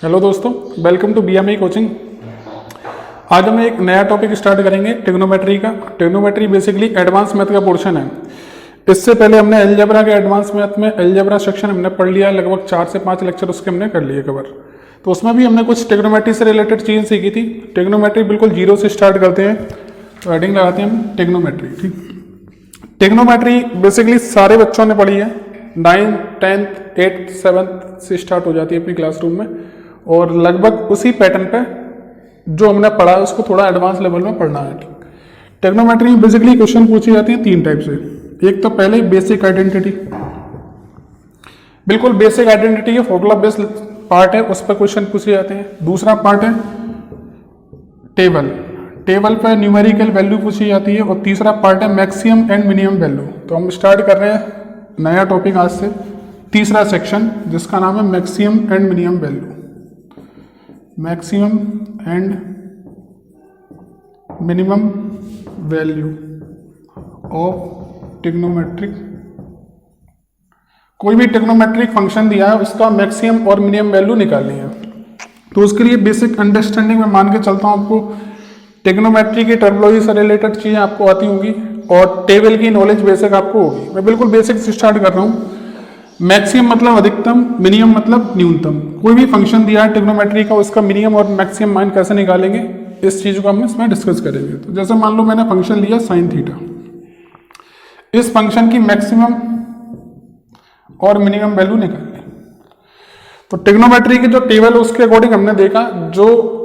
Hello दोस्तों, welcome to BME coaching. आज हम एक नया टॉपिक स्टार्ट करेंगे ट्रिग्नोमेट्री का। ट्रिग्नोमेट्री बेसिकली एडवांस मैथ का पोर्शन है। इससे पहले हमने अलजेब्रा के एडवांस मैथ में अलजेब्रा सेक्शन हमने पढ़ लिया, लगभग 4 से 5 लेक्चर उसके हमने कर लिए कवर। तो उसमें भी हमने कुछ ट्रिग्नोमेट्री से रिलेटेड चीज़ सीखी थी। ट्रिग्नोमेट्री बिल्कुल जीरो से स्टार्ट करते हैं, तो हेडिंग लगाते हैं हम ट्रिग्नोमेट्री। ठीक, ट्रिग्नोमेट्री बेसिकली सारे बच्चों ने पढ़ी है। 9th, 10th, 8th, 7th से स्टार्ट हो जाती है अपनी क्लासरूम में, और लगभग उसी पैटर्न पे जो हमने पढ़ा है उसको थोड़ा एडवांस लेवल में पढ़ना है। ठीक, ट्रिग्नोमेट्री में बेसिकली क्वेश्चन पूछे जाते हैं 3 टाइप से। एक तो पहले बेसिक आइडेंटिटी, बिल्कुल बेसिक आइडेंटिटी के फॉर्मूला बेस्ड पार्ट है, उस पर क्वेश्चन पूछे जाते हैं। दूसरा पार्ट है टेबल, टेबल पर न्यूमेरिकल वैल्यू पूछी जाती है। और तीसरा पार्ट है मैक्सिमम एंड मिनिमम वैल्यू। तो हम स्टार्ट कर रहे हैं नया टॉपिक आज से, तीसरा सेक्शन जिसका नाम है maximum and minimum value. Maximum and minimum value of trigonometric. कोई भी ट्रिग्नोमेट्रिक फंक्शन दिया है उसका मैक्सिमम और मिनिमम वैल्यू निकालनी है। तो उसके लिए बेसिक अंडरस्टैंडिंग में मान के चलता हूं आपको ट्रिग्नोमेट्री की टर्मिनोलॉजी से रिलेटेड चीजें आपको आती होंगी और टेबल की नॉलेज बेसिक आपको होगी। मैं बिल्कुल बेसिक से स्टार्ट कर रहा हूँ। मैक्सिमम मतलब अधिकतम, मिनिमम मतलब न्यूनतम। कोई भी फंक्शन दिया है ट्रिग्नोमेट्री का, उसका मिनिमम और मैक्सिमम मान कैसे निकालेंगे, इस चीज को हम इसमें डिस्कस करेंगे। तो जैसे मान लो मैंने फंक्शन लिया साइन थीटा, इस फंक्शन की मैक्सिमम और मिनिमम वैल्यू निकालनी। तो ट्रिग्नोमेट्री की जो टेबल है उसके अकॉर्डिंग हमने देखा, जो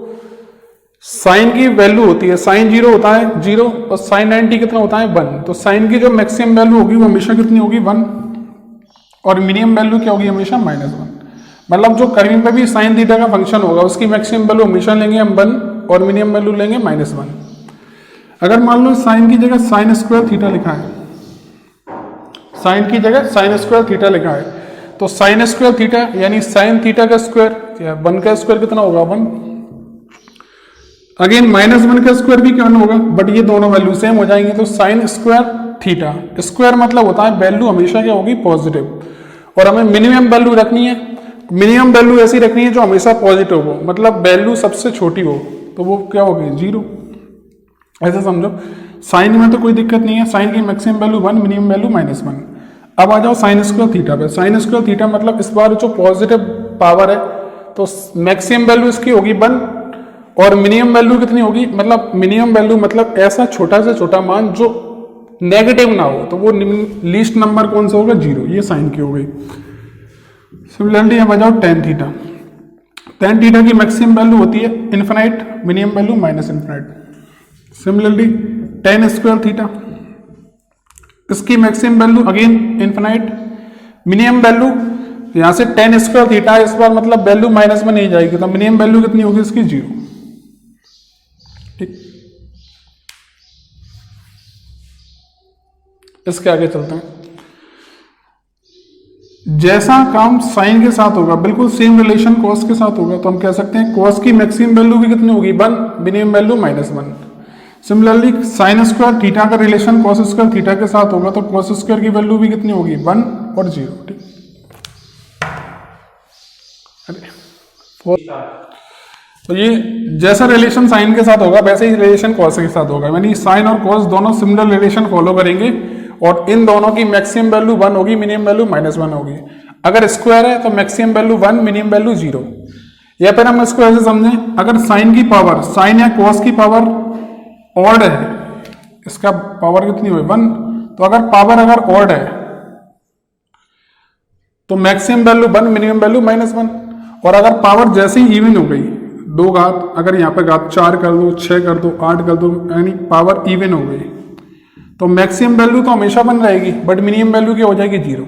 साइन की वैल्यू होती है, साइन 0 होता है 0, और साइन 90 कितना होता है 1। तो साइन की जो मैक्सिमम वैल्यू होगी वो हमेशा कितनी होगी 1, और मिनिमम वैल्यू क्या होगी हमेशा -1। मतलब जो कहीं पे भी साइन थीटा का फंक्शन होगा उसकी मैक्सिमम वैल्यू हमेशा लेंगे हम 1 और मिनिमम वैल्यू लेंगे -1। अगर मान लो साइन की जगह साइन स्क्वायर थीटा लिखा है, साइन की जगह साइन स्क्वायर थीटा लिखा है, तो साइन स्क्वायर थीटा यानी साइन थीटा का स्क्वायर, 1 का स्क्वायर कितना होगा 1। अगेन -1 का स्क्वायर भी क्या होगा, बट ये दोनों वैल्यू सेम हो जाएंगी। तो साइन स्क्वायर थीटा, स्क्वायर मतलब होता है वैल्यू हमेशा क्या होगी पॉजिटिव, और हमें मिनिमम वैल्यू रखनी है। मिनिमम वैल्यू ऐसी रखनी है जो हमेशा पॉजिटिव हो, मतलब वैल्यू सबसे छोटी हो, तो वो क्या होगी 0। ऐसा समझो। साइन में तो कोई दिक्कत नहीं है, साइन की मैक्सिमम वैल्यू 1, मिनिमम वैल्यू -1। अब आ जाओ साइन स्क्वायर थीटा पे। साइन स्क्वायर थीटा मतलब इस बार जो पॉजिटिव पावर है, तो मैक्सिमम वैल्यू इसकी होगी 1 और मिनिमम वैल्यू कितनी होगी, मतलब मिनिमम वैल्यू मतलब ऐसा छोटा से छोटा मान जो नेगेटिव ना हो, तो वो लीस्ट नंबर कौन सा होगा 0। ये साइन की हो गई। सिमिलरली अब आ जाओ टेन थीटा। टेन थीटा की मैक्सिमम वैल्यू होती है infinite, minimum value -minus infinite. Similarly tan square theta, इसकी maximum value again infinite, minimum value यहां से टेन स्क्वायर थीटा इस बार मतलब वैल्यू माइनस में नहीं जाएगी, तो मिनिमम वैल्यू कितनी होगी इसकी 0। ठीक, इसके आगे चलते हैं। जैसा काम साइन के साथ होगा बिल्कुल सेम रिलेशन कॉस के साथ होगा, तो हम कह सकते हैं कॉस की मैक्सिमम वैल्यू भी कितनी होगी 1, minimum value -1। Similarly sign square theta का रिलेशन कॉस स्क्वायर थीटा के साथ होगा, तो कॉस स्क्वायर की वैल्यू भी कितनी होगी 1 और 0। ठीक, तो ये जैसा रिलेशन साइन के साथ होगा वैसे ही रिलेशन कॉस के साथ होगा, यानी साइन और कॉस दोनों सिमिलर रिलेशन फॉलो करेंगे, और इन दोनों की मैक्सिमम वैल्यू 1 होगी, मिनिमम वैल्यू -1 होगी। अगर स्क्वायर है तो मैक्सिमम वैल्यू 1, मिनिमम वैल्यू 0। या फिर हम इसको ऐसे समझें, अगर साइन की पावर, साइन या कॉस की पावर ऑड है, इसका पावर कितनी हुई 1, तो अगर पावर अगर ऑड है तो मैक्सिमम वैल्यू 1, मिनिमम वैल्यू -1। और अगर पावर जैसे ही इवन हो गई, 2 घात, अगर यहाँ पे घात 4 कर दो, 6 कर दो, 8 कर दो, यानी पावर इवन हो गई, तो मैक्सिमम वैल्यू तो हमेशा 1 रहेगी, बट मिनिमम वैल्यू क्या हो जाएगी 0।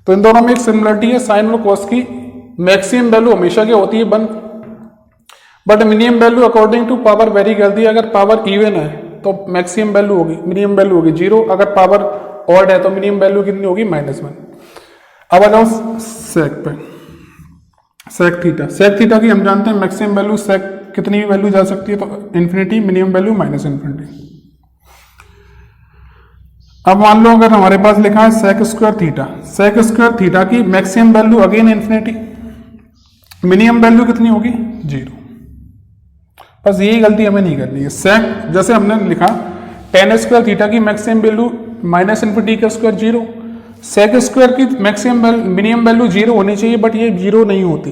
तो इन दोनों में एक सिमिलरिटी है, साइन और कॉस की मैक्सिमम वैल्यू हमेशा क्या होती है 1, but minimum value according to power vary करती है। अगर पावर इवन है तो मैक्सिमम वैल्यू होगी, मिनिमम वैल्यू होगी 0। अगर पावर ऑड है तो मिनिमम वैल्यू कितनी होगी -1। अब आ जाओ सेक पे, सेक थीटा। सेक थीटा की हम जानते हैं मैक्सिमम वैल्यू सेक कितनी भी वैल्यू जा सकती है, तो इन्फिनिटी, मिनिमम वैल्यू -इन्फिनिटी। अब मान लो अगर हमारे पास लिखा है sec square theta, sec square theta की maximum value again infinity, minimum value कितनी होगी 0। बस यही गलती हमें नहीं करनी है। सेक जैसे हमने लिखा tan स्क्वायर थीटा की मैक्सिमम वैल्यू माइनस इन्फिनिटी का स्क्वायर 0, सेक स्क्वायर की मैक्सिमम मिनिमम वैल्यू 0 होनी चाहिए, बट ये 0 नहीं होती।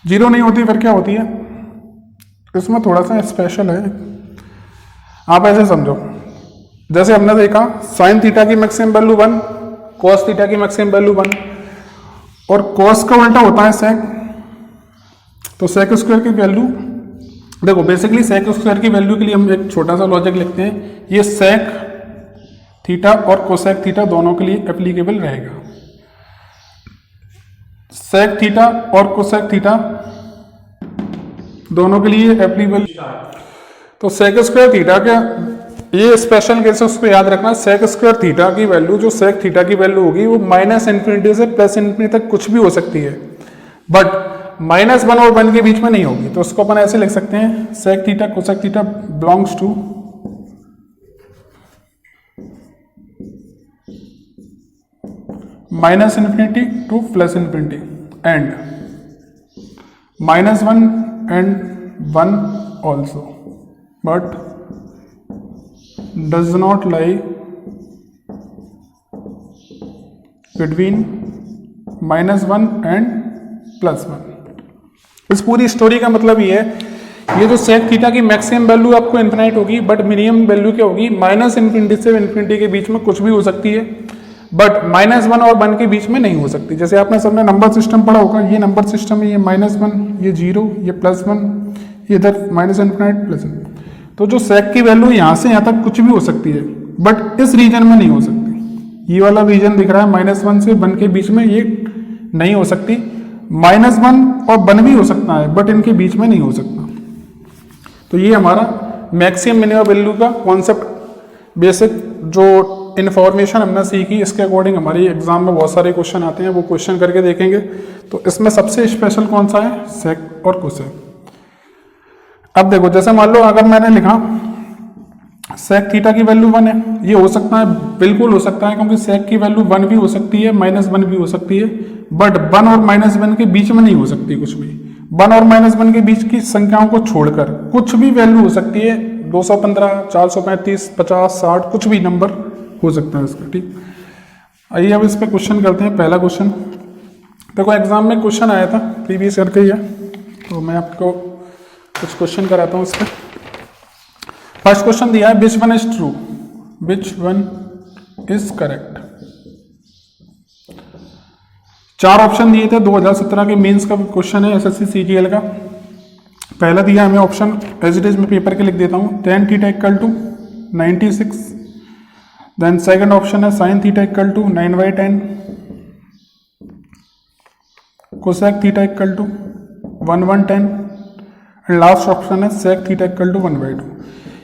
0 नहीं होती फिर क्या होती है, इसमें थोड़ा सा स्पेशल है। आप ऐसे समझो, जैसे हमने देखा साइन थीटा की मैक्सिमम वैल्यू 1, कॉस थीटा की मैक्सिमम वैल्यू 1, और कॉस का उल्टा होता है सेक। तो सेक स्क्वायर की वैल्यू देखो, बेसिकली सेक स्क्वायर की वैल्यू के लिए हम एक छोटा सा लॉजिक लिखते हैं। ये सेक थीटा और कोसेक थीटा दोनों के लिए एप्लीकेबल रहेगा। सेक थीटा और कोसेक थीटा दोनों के लिए एप्लीकेबल। तो सेक स्क्वायर थीटा का ये स्पेशल केस है, उसको याद रखना। सेक स्क्वायर थीटा की वैल्यू, जो सेक थीटा की वैल्यू होगी वो माइनस इन्फिनिटी से प्लस इन्फिनिटी तक कुछ भी हो सकती है, बट -1 और 1 के बीच में नहीं होगी। तो उसको अपन ऐसे लिख सकते हैं, sec theta cosec theta belongs to minus infinity to plus infinity and -1 and 1 also, but does not lie between -1 and +1। इस पूरी स्टोरी का मतलब ये है, ये जो सेक थीटा की मैक्सिमम वैल्यू आपको इन्फिनाइट होगी, बट मिनिमम वैल्यू क्या होगी, माइनस इन्फिनिटी से इन्फिनिटी के बीच में कुछ भी हो सकती है, बट -1 और 1 के बीच में नहीं हो सकती। जैसे आपने सबने नंबर सिस्टम पढ़ा होगा, ये नंबर सिस्टम है, ये -1, ये 0, ये +1, ये इधर माइनस इन्फिनाइट प्लस। तो जो सेक की वैल्यू यहाँ से यहाँ तक कुछ भी हो सकती है, बट इस रीजन में नहीं हो सकती। ये वाला रीजन दिख रहा है -1 से 1 के बीच में, ये नहीं हो सकती। -1 और 1 भी हो सकता है, बट इनके बीच में नहीं हो सकता। तो ये हमारा मैक्सिमम मिनिमम वैल्यू का कॉन्सेप्ट, बेसिक जो इन्फॉर्मेशन हमने सीखी, इसके अकॉर्डिंग हमारी एग्जाम में बहुत सारे क्वेश्चन आते हैं, वो क्वेश्चन करके देखेंगे। तो इसमें सबसे स्पेशल कौन सा है, सेक और कोसेक। अब देखो, जैसे मान लो अगर मैंने लिखा सेक थीटा की वैल्यू 1 है, ये हो सकता है, बिल्कुल हो सकता है, क्योंकि सेक की वैल्यू 1 भी हो सकती है, -1 भी हो सकती है, बट 1 और -1 के बीच में नहीं हो सकती कुछ भी। 1 और -1 के बीच की संख्याओं को छोड़कर कुछ भी वैल्यू हो सकती है, 215, 435, 50, 60, कुछ भी नंबर हो सकता है इसका। ठीक, आइए अब इस पर क्वेश्चन करते हैं। पहला क्वेश्चन देखो, एग्जाम में क्वेश्चन आया था प्रीवियस ईयर का ही है, तो मैं आपको कुछ क्वेश्चन कराता हूँ इस पर। फर्स्ट क्वेश्चन दिया है, which one is true, which one is correct. 4 option दिए थे, 2017 के मेंस का क्वेश्चन है, एसएससी सीजीएल का। पहला दिया हमें ऑप्शन, एज इट इज मैं पेपर के लिख देता हूँ, tan theta equal to 96। Then second option है sin theta equal to 9/10, cosec theta equal to 1/10, and last option है sec थीटा इक्वल टू 1/2।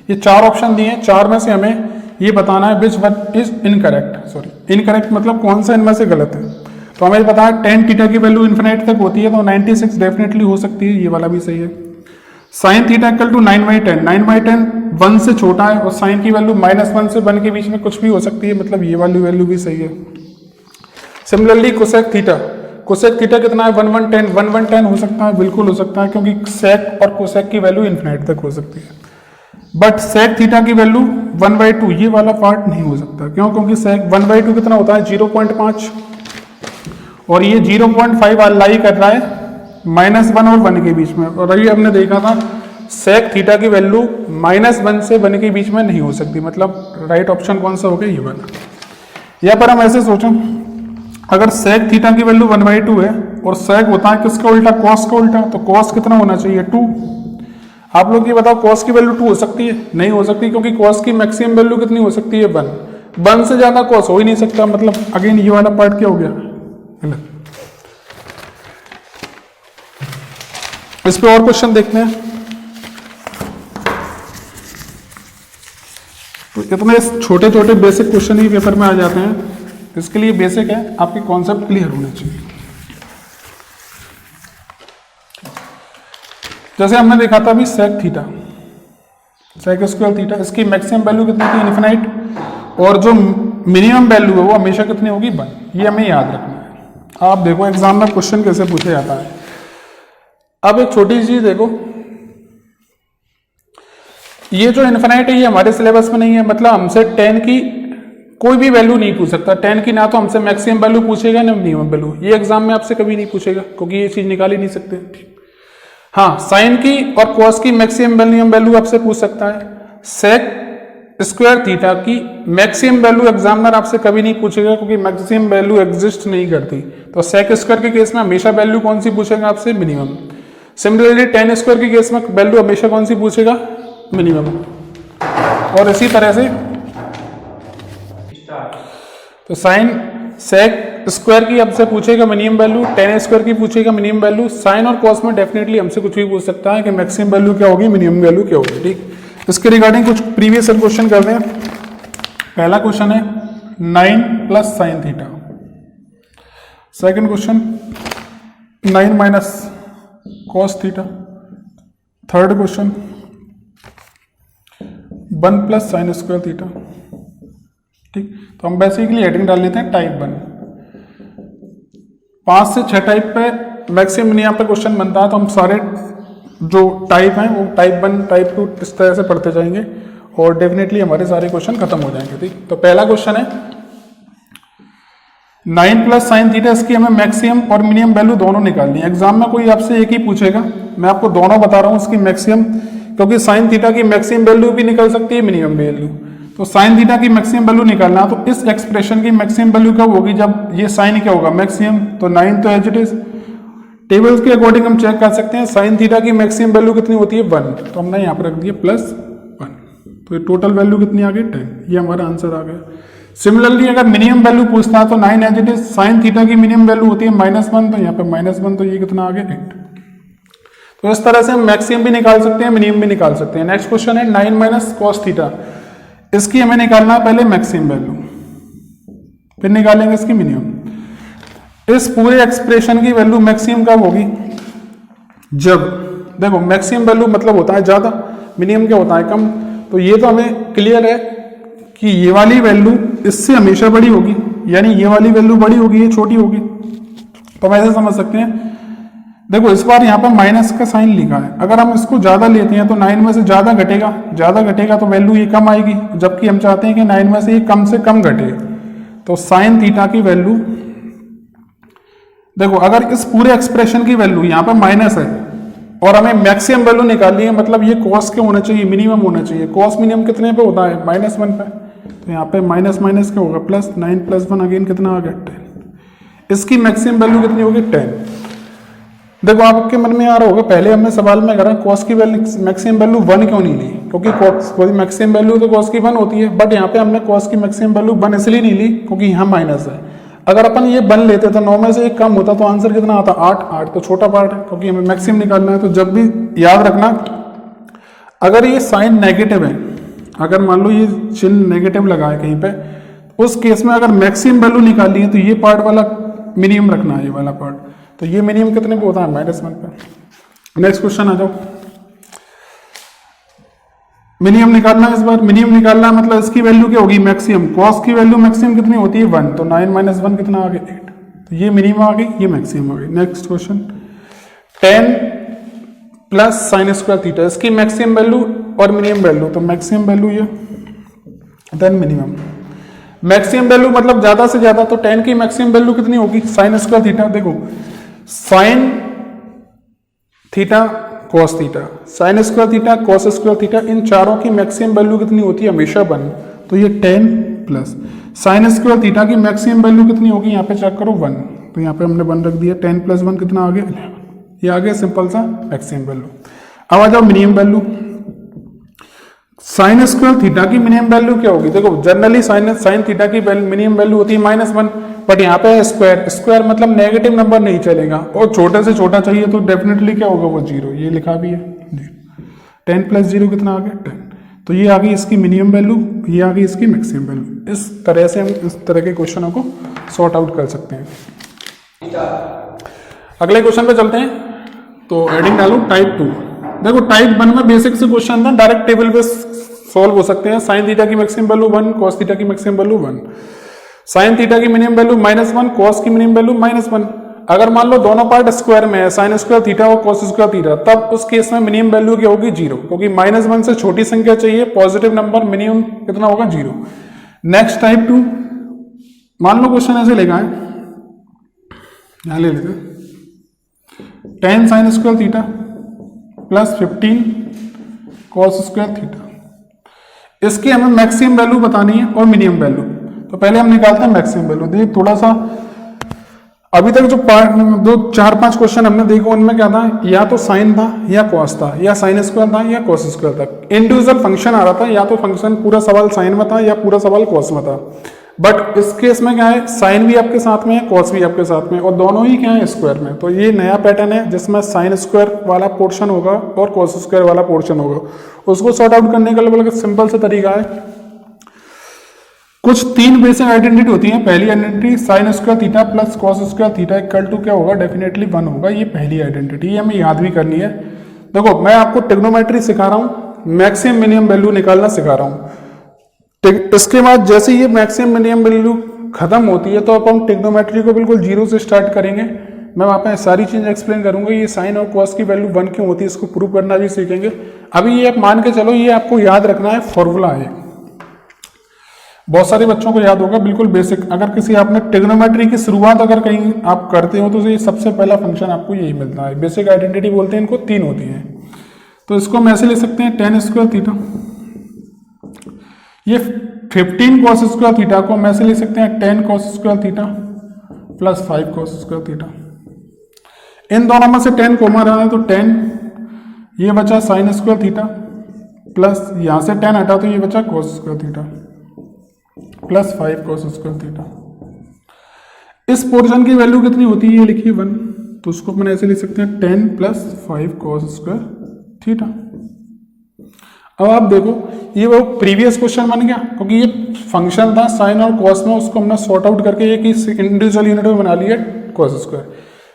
ये 4 ऑप्शन दिए हैं, 4 में से हमें ये बताना है which one is incorrect. Sorry, incorrect मतलब कौन सा इनमें से गलत है। तो हमें पता है tan थीटा की वैल्यू इन्फिनिट तक होती है, तो 96 डेफिनेटली हो सकती है, ये वाला भी सही है। sin थीटा इक्वल टू 9/10, 9/10 1 से छोटा है, और sin की वैल्यू -1 से 1 के बीच में कुछ भी हो सकती है, मतलब ये वाली वैल्यू भी सही है। Similarly cosec theta, cosec theta कितना है, 1/10, 1/10 हो सकता है, बिल्कुल हो सकता है, क्योंकि सेक और कोसेक की वैल्यू इन्फिनिट तक हो सकती है। बट सेक थीटा की वैल्यू 1/2, ये वाला पार्ट नहीं हो सकता। क्यों? क्योंकि सेक 1/2 कितना होता है, 0.5, और ये 0.5 लाई कर रहा है -1 और 1 के बीच में। और अभी हमने देखा था सेक थीटा की वैल्यू -1 से 1 के बीच में नहीं हो सकती, मतलब राइट ऑप्शन कौन सा हो गया, ये वाला। या पर हम ऐसे सोचें, अगर सेक थीटा की वैल्यू 1/2 है और सेक होता है किसका उल्टा, कॉस का उल्टा, तो कॉस कितना होना चाहिए, 2। आप लोग ये बताओ, कॉस की वैल्यू 2 हो सकती है? नहीं हो सकती, क्योंकि कॉस की मैक्सिमम वैल्यू कितनी हो सकती है, 1। 1 से ज्यादा कॉस हो ही नहीं सकता, मतलब अगेन ये वाला पार्ट क्या हो गया, गलत। इस पे और क्वेश्चन देखते हैं। तो इतने छोटे छोटे बेसिक क्वेश्चन ही पेपर में आ जाते हैं, इसके लिए बेसिक है, आपके कॉन्सेप्ट क्लियर होने चाहिए। जैसे हमने देखा था अभी sec theta, sec square theta, इसकी मैक्सिमम वैल्यू कितनी थी, इन्फिनाइट, और जो मिनिमम वैल्यू है वो हमेशा कितनी होगी, 1। ये हमें याद रखना है। आप देखो एग्जाम में क्वेश्चन कैसे पूछा जाता है। अब एक छोटी सी चीज देखो, ये जो इन्फिनाइट है ये हमारे सिलेबस में नहीं है, मतलब हमसे 10 की कोई भी वैल्यू नहीं पूछ सकता। 10 की ना तो हमसे मैक्सिमम वैल्यू पूछेगा ना मिनिमम वैल्यू, ये एग्जाम में आपसे कभी नहीं पूछेगा क्योंकि ये चीज निकाल ही नहीं सकते। हाँ, साइन की और कॉस की मैक्सिमम मिनिमम वैल्यू आपसे पूछ सकता है। सेक स्क्वायर थीटा की मैक्सिमम वैल्यू एग्जामिनर आपसे कभी नहीं पूछेगा क्योंकि मैक्सिमम वैल्यू एग्जिस्ट नहीं करती। तो सेक स्क्वायर के केस में हमेशा वैल्यू कौन सी पूछेगा आपसे, मिनिमम। सिमिलरली टेन स्क्वायर के केस में वैल्यू हमेशा कौन सी पूछेगा, मिनिमम। और इसी तरह से तो साइन सेक स्क्वायर की हमसे पूछेगा मिनिमम वैल्यू, टेन स्क्वायर की पूछेगा मिनिमम वैल्यू। साइन और कॉस में डेफिनेटली हमसे कुछ भी पूछ सकता है कि मैक्सिमम वैल्यू क्या होगी, मिनिमम वैल्यू क्या होगी। ठीक, इसके रिगार्डिंग कुछ प्रीवियस क्वेश्चन करते हैं। पहला क्वेश्चन है 9 plus sine theta. Second question 9 minus cos theta. Third question 1 plus sign square theta. ठीक, तो हम बेसिकली हेडिंग डाल लेते हैं टाइप 1। 5 से 6 टाइप पे मैक्सिमम यहाँ पे क्वेश्चन बनता है, तो हम सारे जो टाइप हैं वो टाइप 1 टाइप 2 इस तरह से पढ़ते जाएंगे और डेफिनेटली हमारे सारे क्वेश्चन खत्म हो जाएंगे। ठीक, तो पहला क्वेश्चन है 9 प्लस साइन थीटा, इसकी हमें मैक्सिमम और मिनिमम वैल्यू दोनों निकालनी है। एग्जाम में कोई आपसे एक ही पूछेगा, मैं आपको दोनों बता रहा हूँ इसकी मैक्सिमम, क्योंकि साइन थीटा की मैक्सिमम वैल्यू भी निकल सकती है, मिनिमम वैल्यू। तो साइन थीटा की मैक्सिमम वैल्यू निकालना, तो इस एक्सप्रेशन की मैक्सिमम वैल्यू कब होगी, जब ये साइन क्या होगा, मैक्सिमम। तो 9 तो एज इट इज, टेबल्स के अकॉर्डिंग हम चेक कर सकते हैं साइन थीटा की मैक्सिमम वैल्यू कितनी होती है, 1। तो हमने यहाँ पर रख दिया +1, तो ये टोटल वैल्यू कितनी आ गई, 10। ये हमारा आंसर आ गया। सिमिलरली अगर मिनिमम वैल्यू पूछता है तो 9 as it is, sine theta की मिनिमम वैल्यू होती है -1, तो यहाँ पे -1, तो ये कितना आ गया, 8। तो इस तरह से हम मैक्सिमम भी निकाल सकते हैं, मिनिमम भी निकाल सकते हैं। नेक्स्ट क्वेश्चन है 9 माइनस कॉस थीटा, इसकी हमें निकालना है पहले मैक्सिमम वैल्यू, फिर निकालेंगे इसकी मिनिमम। इस पूरे एक्सप्रेशन की वैल्यू मैक्सिमम कब होगी, जब देखो मैक्सिमम वैल्यू मतलब होता है ज्यादा, मिनिमम क्या होता है, कम। तो ये तो हमें क्लियर है कि ये वाली वैल्यू इससे हमेशा बड़ी होगी, यानी ये वाली वैल्यू बड़ी होगी, ये छोटी होगी। तो हम ऐसे समझ सकते हैं, देखो इस बार यहाँ पर माइनस का साइन लिखा है, अगर हम इसको ज्यादा लेते हैं तो 9 में से ज्यादा घटेगा तो वैल्यू ये कम आएगी, जबकि हम चाहते हैं कि 9 में से ये कम घटे। तो साइन थीटा की वैल्यू देखो, अगर इस पूरे एक्सप्रेशन की वैल्यू यहाँ पर माइनस है और हमें मैक्सिमम वैल्यू निकालनी है, मतलब ये कॉस के होना चाहिए, मिनिमम होना चाहिए। कॉस मिनिमम कितने पे होता है, -1 पे। तो यहाँ पे माइनस क्या होगा, +9 + 1 अगेन कितना आ गया, 10। इसकी मैक्सिमम वैल्यू कितनी होगी, 10। देखो आपके मन में आ रहा होगा, पहले हमने सवाल में करा कॉस की वैल्यू मैक्सिमम वैल्यू 1 क्यों नहीं ली, क्योंकि कॉस मैक्सिमम वैल्यू तो कॉस की 1 होती है, बट यहाँ पे हमने कॉस की मैक्सिमम वैल्यू 1 इसलिए नहीं ली क्योंकि यहाँ माइनस है। अगर अपन ये 1 लेते तो 9 में से 1 कम होता तो आंसर कितना आता, 8 तो छोटा पार्ट है, क्योंकि हमें मैक्सिमम निकालना है। तो जब भी याद रखना, अगर ये साइन नेगेटिव है, अगर मान लो ये चिन्ह नेगेटिव लगा है कहीं पे, उस केस में अगर मैक्सिमम वैल्यू निकालनी है तो ये पार्ट वाला मिनिमम रखना है, ये वाला पार्ट। तो ये मिनिमम कितने पे होता है, -1 पे। नेक्स्ट क्वेश्चन आ जाओ, मिनिमम निकालना है। इस बार मिनिमम निकालना है, मतलब इसकी वैल्यू क्या होगी, मैक्सिमम। कॉस की वैल्यू मैक्सिमम कितनी होती है, 1। तो 9 - 1 कितना आ गया, 8। तो ये मिनिमम आ गई, ये मैक्सिमम आ गई। Next question 10 plus sign square theta, इसकी मैक्सिमम वैल्यू और मिनिमम वैल्यू। तो मैक्सिमम वैल्यू ये, देन मिनिमम। मैक्सिमम वैल्यू मतलब ज्यादा से ज्यादा, तो 10 की मैक्सिमम वैल्यू कितनी होगी, साइन स्क्वायर थीटा। देखो sine theta cos theta, sine square theta, cos square theta, इन चारों की मैक्सिमम वैल्यू कितनी होती है, हमेशा 1। तो ये 10 प्लस साइन स्क्वायर थीटा की मैक्सिमम वैल्यू कितनी होगी, यहाँ पे चेक करो 1। तो यहाँ पे हमने 1 रख दिया, 10 + 1 कितना आ गया, 11। ये आ गया सिंपल सा मैक्सिमम वैल्यू। अब आ जाओ minimum value. Sign square theta की मिनिमम वैल्यू क्या होगी, देखो जनरली साइन थीटा की मिनिमम वैल्यू होती है -1, बट यहाँ पे स्क्वायर मतलब नेगेटिव नंबर नहीं चलेगा, और छोटे से छोटा चाहिए तो डेफिनेटली क्या होगा, वो 0। ये लिखा भी है 10 + 0 कितना आ गया, 10। तो ये आ गई इसकी मिनिमम वैल्यू, ये आ गई इसकी मैक्सिमम वैल्यू। इस तरह से हम इस तरह के क्वेश्चनों को सॉर्ट आउट कर सकते हैं। अगले क्वेश्चन पे चलते हैं। तो हेडिंग डालू टाइप 2। देखो टाइप 1 में बेसिक से क्वेश्चन था, डायरेक्ट टेबल पे सॉल्व हो सकते हैं। साइन थीटा की मैक्सिमम वैल्यू 1, कॉस थीटा की मैक्सिमम वैल्यू 1। साइन थीटा की मिनिमम वैल्यू -1, कॉस की मिनिमम वैल्यू -1। अगर मान लो दोनों पार्ट स्क्वायर में है, साइन स्क्वायर थीटा और कॉस स्क्वायर थीटा, तब उस केस में मिनिमम वैल्यू क्या होगी? 0, क्योंकि -1 से छोटी संख्या चाहिए, पॉजिटिव नंबर, मिनिमम कितना होगा? 0। नेक्स्ट टाइप 2, मान लो क्वेश्चन ऐसे लिखा है, यहां ले लेते, tan sign square theta plus 15 cos square theta. इसकी हमें मैक्सिमम वैल्यू बतानी है और मिनिमम वैल्यू। तो पहले हम निकालते हैं मैक्सिमम वैल्यू। देखिए थोड़ा सा अभी तक जो 4-5 क्वेश्चन हमने देखा उनमें क्या था, या तो साइन था या कॉस था, या साइन स्क्वायर था या कॉस स्क्वायर था। इंडिविजुअल फंक्शन आ रहा था, या तो फंक्शन पूरा सवाल साइन में था या पूरा सवाल कॉस में था। बट इस केस में क्या है, साइन भी आपके साथ में है, कॉस भी आपके साथ में, और दोनों ही क्या है? स्क्वायर में। तो ये नया पैटर्न है जिसमें साइन स्क्वायर वाला पोर्शन होगा और कॉस स्क्वायर वाला पोर्शन होगा। उसको सॉर्ट आउट करने का बल्कि सिंपल सा तरीका है, कुछ 3 बेसिक आइडेंटिटी होती है। पहली identity sine square theta plus cos square theta equal to क्या होगा? डेफिनेटली 1 होगा। ये पहली आइडेंटिटी, ये हमें याद भी करनी है। देखो मैं आपको ट्रिग्नोमेट्री सिखा रहा हूँ, मैक्सिमम मिनिमम वैल्यू निकालना सिखा रहा हूँ। इसके बाद जैसे ये मैक्सिमम मिनिमम वैल्यू खत्म होती है तो अपन ट्रिग्नोमेट्री को बिल्कुल 0 से स्टार्ट करेंगे। मैं वहां पे सारी चीजें एक्सप्लेन करूंगा। ये साइन और कॉस की वैल्यू 1 क्यों होती है, इसको प्रूव करना भी सीखेंगे। अभी ये आप मान के चलो, ये आपको याद रखना है, फॉर्मूला है, बहुत सारे बच्चों को याद होगा, बिल्कुल बेसिक। अगर किसी आपने ट्रिग्नोमेट्री की शुरुआत अगर कहीं आप करते हो तो ये सबसे पहला फंक्शन आपको यही मिलता है। बेसिक आइडेंटिटी बोलते हैं इनको, 3 होती हैं। तो इसको हम ऐसे ले सकते हैं, tan स्क्वायर थीटा, ये 15 कॉस स्क्वायर थीटा को हम ऐसे ले सकते हैं, tan cos square theta plus 5 cos square theta. इन दोनों में से 10 कॉमन रहा है तो tan, ये बचा साइन स्क्वायर थीटा प्लस यहां से 10 हटा तो ये बचा cos square theta plus 5 cos square theta. इस पोर्शन की वैल्यू कितनी होती है? ये लिखिए 1, तो उसको अपन ऐसे लिख सकते हैं 10 प्लस 5 कॉस स्क्वायर थीटा। अब आप देखो ये वो प्रीवियस क्वेश्चन बन गया, क्योंकि ये फंक्शन था साइन और कॉस में, उसको हमने सॉर्ट आउट करके एक इंडिविजुअल यूनिट में बना लिया कॉस स्क्वायर।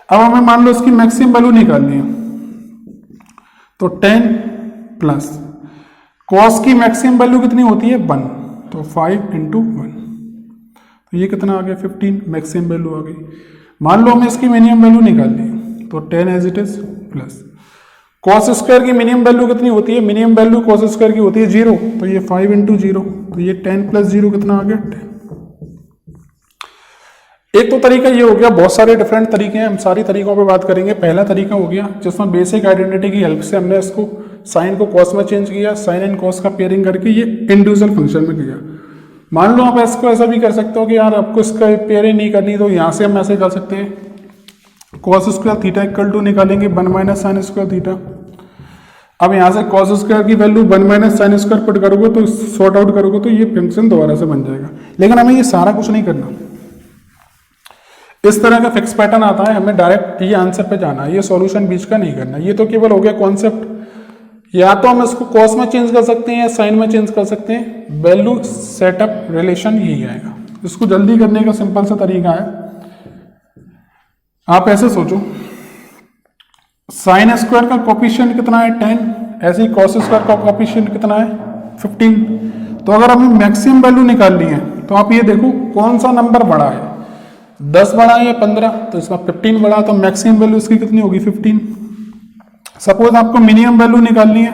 अब हमें मान लो इसकी मैक्सिमम वैल्यू निकालनी है, तो 10 प्लस कॉस की मैक्सिमम वैल्यू कितनी होती है? 1, तो 5 इंटू 1, तो ये कितना आ गया? 15 मैक्सिमम वैल्यू आ गई। मान लो हमें इसकी मिनिमम वैल्यू निकालनी है, तो 10 as it is plus cos square की मिनिमम वैल्यू कितनी होती है? मिनिमम वैल्यू कॉस स्क्वायर की होती है 0, तो ये 5 इंटू 0, तो ये 10 प्लस 0 कितना आ गया? 10। एक तो तरीका ये हो गया, बहुत सारे डिफरेंट तरीके हैं, हम सारी तरीकों पे बात करेंगे। पहला तरीका हो गया जिसमें बेसिक आइडेंटिटी की हेल्प से हमने इसको साइन को कॉस में चेंज किया, साइन एंड कॉस का पेयरिंग करके ये इंडिविजुअल फंक्शन में किया। मान लो आप इसको ऐसा भी कर सकते हो कि यार आपको इसका पेयरिंग नहीं करनी, तो यहां से हम ऐसे कर सकते हैं, cos square theta equal to निकालेंगे 1 माइनस साइन स्क्वायर थीटा। अब यहां से कॉस स्क्वायर की value 1 minus sine square put करोगे तो सॉर्ट आउट करोगे तो ये फंक्शन दोबारा से बन जाएगा। लेकिन हमें ये सारा कुछ नहीं करना, इस तरह का फिक्स पैटर्न आता है, हमें डायरेक्ट ये आंसर पे जाना है, ये सॉल्यूशन बीच का नहीं करना। ये तो केवल हो गया कॉन्सेप्ट, या तो हम इसको कॉस में चेंज कर सकते हैं या साइन में चेंज कर सकते हैं, वैल्यू सेटअप रिलेशन यही आएगा। इसको जल्दी करने का सिंपल सा तरीका है, आप ऐसे सोचो, साइन स्क्वायर का कोफिशिएंट कितना है? 10, ऐसे ही कॉस स्क्वायर का कोफिशिएंट कितना है? 15। तो अगर हमें मैक्सिमम वैल्यू निकालनी है तो आप ये देखो कौन सा नंबर बड़ा है, 10 बड़ा है या 15, तो इसका 15 बड़ा, तो मैक्सिमम वैल्यू इसकी कितनी होगी? 15। सपोज आपको मिनिमम वैल्यू निकालनी है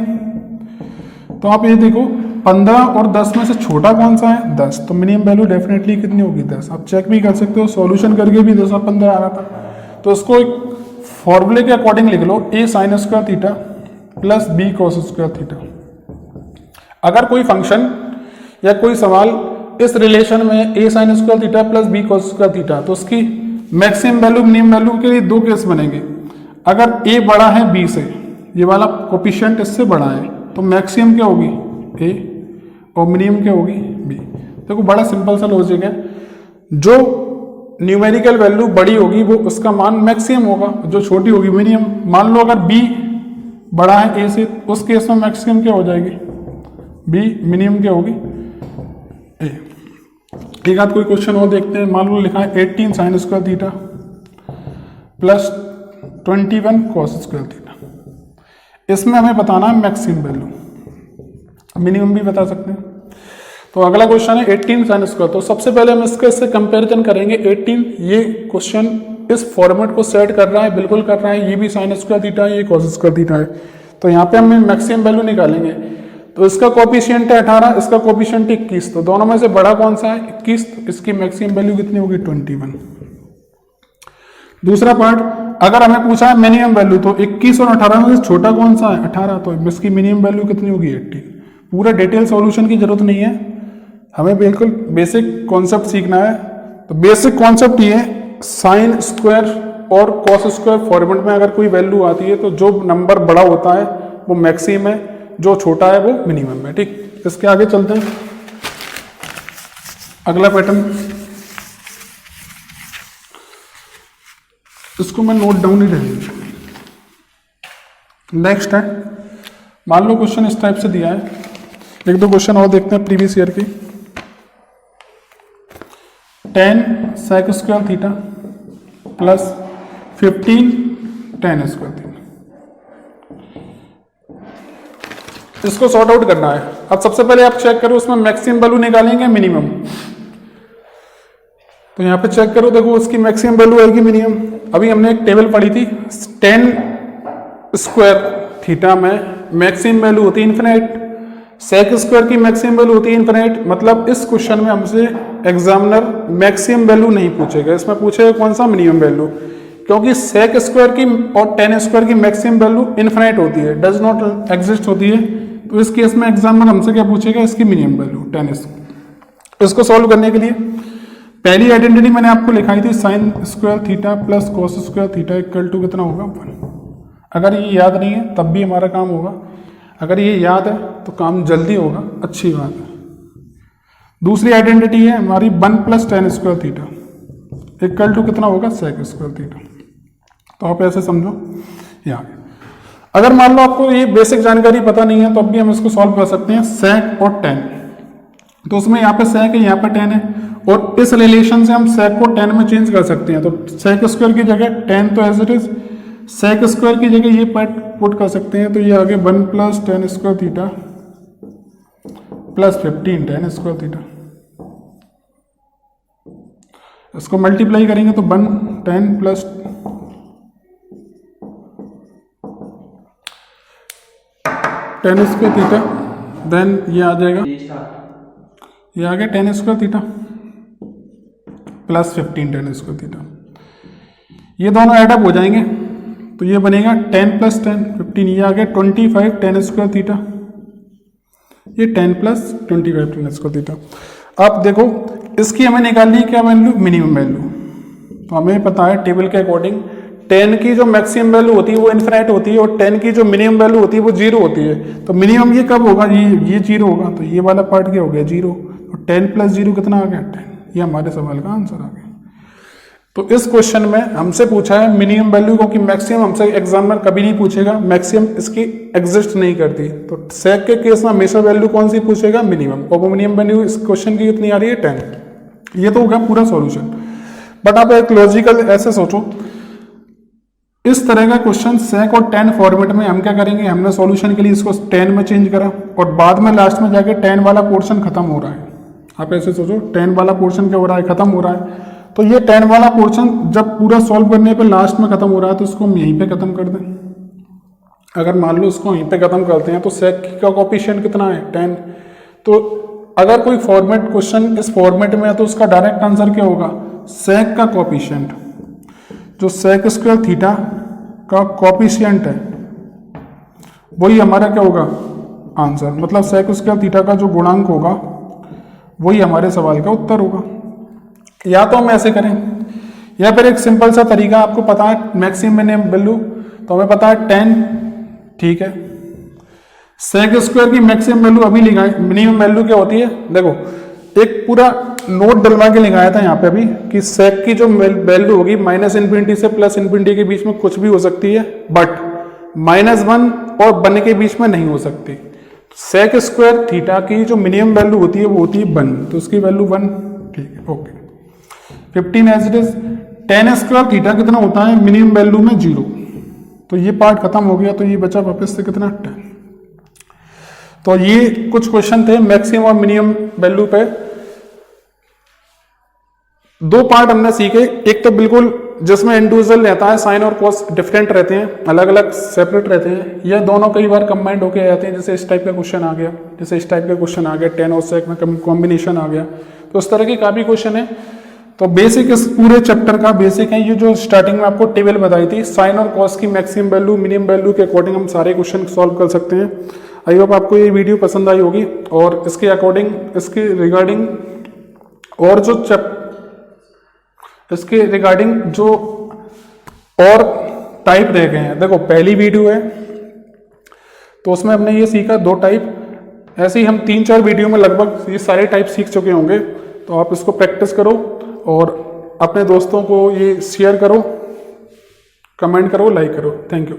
तो आप ये देखो 15 और 10 में से छोटा कौन सा है? 10, तो मिनिमम वैल्यू डेफिनेटली कितनी होगी? 10। आप चेक भी कर सकते हो, सॉल्यूशन करके भी 10 और 15 आ रहा था। तो इसको एक फॉर्मूले के अकॉर्डिंग लिख लो, a sign square theta plus b cos square theta. अगर कोई फंक्शन या कोई सवाल इस रिलेशन में a sign square theta plus b cos square theta, तो उसकी मैक्सिमम वैल्यू मिनिमम वैल्यू के लिए 2 केस बनेंगे। अगर a बड़ा है b से, ये वाला कोफिशिएंट इससे बड़ा है, तो मैक्सिमम क्या होगी? a, और मिनिमम क्या होगी? b। देखो बड़ा सिंपल सा लॉजिक है, जो न्यूमेरिकल वैल्यू बड़ी होगी वो उसका मान मैक्सिमम होगा, जो छोटी होगी मिनिमम। मान लो अगर b बड़ा है a से, उस केस में मैक्सिमम क्या हो जाएगी? b, मिनिमम क्या होगी? a। एक आध कोई क्वेश्चन और देखते हैं। मान लो लिखा है 18 sign square theta plus 21 cos square theta. इसमें हमें बताना है मैक्सिमम वैल्यू, मिनिमम भी बता सकते हैं। तो अगला क्वेश्चन है 18 साइन स्क्वायर। तो सबसे पहले हम इससे कंपैरिजन करेंगे। 18 ये क्वेश्चन इस फॉर्मेट को सेट कर रहा है, बिल्कुल कर रहा है। ये भी साइन स्क्वायर थीटा है, ये कॉस स्क्वायर थीटा है। तो यहाँ पे हम मैक्सिमम वैल्यू निकालेंगे। तो इसका कोफिशिएंट है 18, इसका कोफिशिएंट 21। तो दोनों में से बड़ा कौन सा है? 21। तो इसकी मैक्सिमम वैल्यू कितनी होगी? 21। दूसरा पार्ट, अगर हमें पूछा है मिनिमम वैल्यू, तो 21 और 18 में से छोटा कौन सा है? 18। तो इसकी मिनिमम वैल्यू कितनी होगी? 18। पूरा डिटेल सॉल्यूशन की जरूरत नहीं है, हमें बिल्कुल बेसिक कॉन्सेप्ट सीखना है। तो बेसिक कॉन्सेप्ट ये साइन स्क्वायर और कॉस स्क्वायर फॉर्मेट में अगर कोई वैल्यू आती है तो जो नंबर बड़ा होता है वो मैक्सिमम है, जो छोटा है वो मिनिमम है। ठीक, इसके आगे चलते हैं। अगला पैटर्न, इसको मैं नोट डाउन ही रहूंगा। नेक्स्ट है, मान लो क्वेश्चन इस टाइप से दिया है। एक दो क्वेश्चन और देखते हैं प्रीवियस ईयर की। tan sec square theta plus 15 tan square theta, इसको सॉर्ट आउट करना है। अब सबसे पहले आप चेक करो, उसमें मैक्सिमम वैल्यू निकालेंगे मिनिमम। तो यहाँ पे चेक करो, देखो उसकी मैक्सिमम वैल्यू आएगी मिनिमम। अभी हमने एक टेबल पढ़ी थी, tan स्क्वायर थीटा में मैक्सिमम वैल्यू होती है इन्फिनिट, सेक स्क्वायर की मैक्सिमम वैल्यू होती है इन्फिनिट। मतलब इस क्वेश्चन में हमसे एग्जामिनर मैक्सिमम वैल्यू नहीं पूछेगा, इसमें पूछेगा कौन सा? Minimum value. क्योंकि सेक स्क्वायर की और tan स्क्वायर की मैक्सिमम वैल्यू इन्फिनिट होती है, डज नॉट एग्जिस्ट होती है। तो इस केस में एग्जामिनर हमसे क्या पूछेगा? इसकी मिनिमम वैल्यू tan स्क्वायर। इसको सॉल्व करने के लिए पहली आइडेंटिटी मैंने आपको लिखाई थी, sine square theta plus cos square theta equal to कितना होगा? 1। अगर ये याद नहीं है तब भी हमारा काम होगा, अगर ये याद है तो काम जल्दी होगा, अच्छी बात है। दूसरी आइडेंटिटी है हमारी 1 plus tan square theta equal to कितना होगा? Sec square theta. तो आप ऐसे समझो यहाँ। अगर मान लो आपको ये बेसिक जानकारी पता नहीं है तो अब भी हम इसको सॉल्व कर सकते हैं। सेक और tan, तो उसमें यहाँ पे सेक है, यहाँ पे tan है, और इस रिलेशन से हम सेक को tan में चेंज कर सकते हैं। तो सेक स्क्वायर की जगह tan तो as it is, sec square की जगह ये पुट कर सकते हैं। तो ये आगे 1 plus tan square theta plus 15 tan square theta, इसको मल्टीप्लाई करेंगे तो 1 tan plus tan square theta, then ये आ जाएगा, ये आ गया tan square theta plus 15 tan square theta. ये दोनों एडअप हो जाएंगे तो ये बनेगा 10 प्लस 10 15, ये आ गया 25 tan स्क्वायर थीटा, ये 10 प्लस 25 tan स्क्वायर थीटा। अब देखो इसकी हमें निकालनी है क्या वैल्यू? Minimum value. तो हमें पता है टेबल के अकॉर्डिंग tan की जो मैक्सिमम वैल्यू होती है वो इन्फिनिट होती है, और tan की जो मिनिमम वैल्यू होती है वो 0 होती है। तो मिनिमम ये कब होगा? ये 0 होगा। तो ये वाला पार्ट क्या हो गया? 0। तो 10 प्लस 0 कितना आ गया? 10। ये हमारे सवाल का आंसर आ गया। तो इस क्वेश्चन में हमसे पूछा है मिनिमम वैल्यू, क्योंकि मैक्सिमम हमसे एग्जामिनर कभी नहीं पूछेगा, मैक्सिमम इसकी एग्जिस्ट नहीं करती। तो सेक के केस में हमेशा वैल्यू कौन सी पूछेगा? मिनिमम। और वो मिनिमम वैल्यू इस क्वेश्चन की कितनी आ रही है? 10। ये तो होगा पूरा सॉल्यूशन। बट आप एक लॉजिकल ऐसे सोचो, इस तरह का क्वेश्चन सेक और tan फॉर्मेट में हम क्या करेंगे? हमने सॉल्यूशन के लिए इसको tan में चेंज करा और बाद में लास्ट में जाके tan वाला पोर्शन खत्म हो रहा है। आप ऐसे सोचो, tan वाला पोर्शन क्या हो रहा है? खत्म हो रहा है। तो ये tan वाला पोर्शन जब पूरा सॉल्व करने पे लास्ट में खत्म हो रहा है तो इसको हम यहीं पे खत्म कर दें। अगर मान लो इसको यहीं पे खत्म करते हैं तो सेक का कोफिशिएंट कितना है? 10। तो अगर कोई फॉर्मेट क्वेश्चन इस फॉर्मेट में है तो उसका डायरेक्ट आंसर क्या होगा? सेक का कोफिशिएंट, जो सेक स्क्वायर थीटा का कोफिशिएंट है वही हमारा क्या होगा? आंसर। मतलब सेक स्क्वायर थीटा का जो गुणांक होगा वही हमारे सवाल का उत्तर होगा। या तो हम ऐसे करें, या फिर एक सिंपल सा तरीका, आपको पता है मैक्सिमम मिनिमम वैल्यू, तो हमें पता है 10, ठीक है। सेक स्क्वायर की मैक्सिमम वैल्यू अभी लिखाई, मिनिमम वैल्यू क्या होती है? देखो एक पूरा नोट डलवा के लिखाया था यहाँ पे अभी कि सेक की जो वैल्यू होगी -∞ से +∞ के बीच में कुछ भी हो सकती है, बट -1 और 1 के बीच में नहीं हो सकती। सेक स्क्वायर थीटा की जो मिनिमम वैल्यू होती है वो होती है 1, तो उसकी वैल्यू 1, ठीक है, okay. 15 as it is. tan square theta कितना होता है? मिनिमम वैल्यू में 0। तो ये पार्ट खत्म हो गया, तो ये बचा वापस से कितना? 10। तो ये कुछ क्वेश्चन थे मैक्सिमम और मिनिमम वैल्यू पे। दो पार्ट हमने सीखे, एक तो बिल्कुल जिसमें इंडिविजुअल रहता है, साइन और कॉस डिफरेंट रहते हैं, अलग अलग सेपरेट रहते हैं, यह दोनों कई बार कंबाइंड होके आ जाते हैं, जैसे इस टाइप का क्वेश्चन आ गया, जैसे इस टाइप का क्वेश्चन आ गया, टेन और सेक में कॉम्बिनेशन आ गया, तो उस तरह के काफी क्वेश्चन है। तो बेसिक इस पूरे चैप्टर का बेसिक है ये जो स्टार्टिंग में आपको टेबल बताई थी, साइन और कॉस की मैक्सिमम वैल्यू मिनिमम वैल्यू के अकॉर्डिंग हम सारे क्वेश्चन सॉल्व कर सकते हैं। आई होप आपको ये वीडियो पसंद आई होगी, और इसके अकॉर्डिंग इसके रिगार्डिंग और जो इसके रिगार्डिंग जो और टाइप रह गए हैं, देखो पहली वीडियो है तो उसमें हमने ये सीखा 2 टाइप, ऐसे ही हम 3-4 वीडियो में लगभग ये सारे टाइप सीख चुके होंगे। तो आप इसको प्रैक्टिस करो और अपने दोस्तों को ये शेयर करो, कमेंट करो, लाइक करो। Thank you.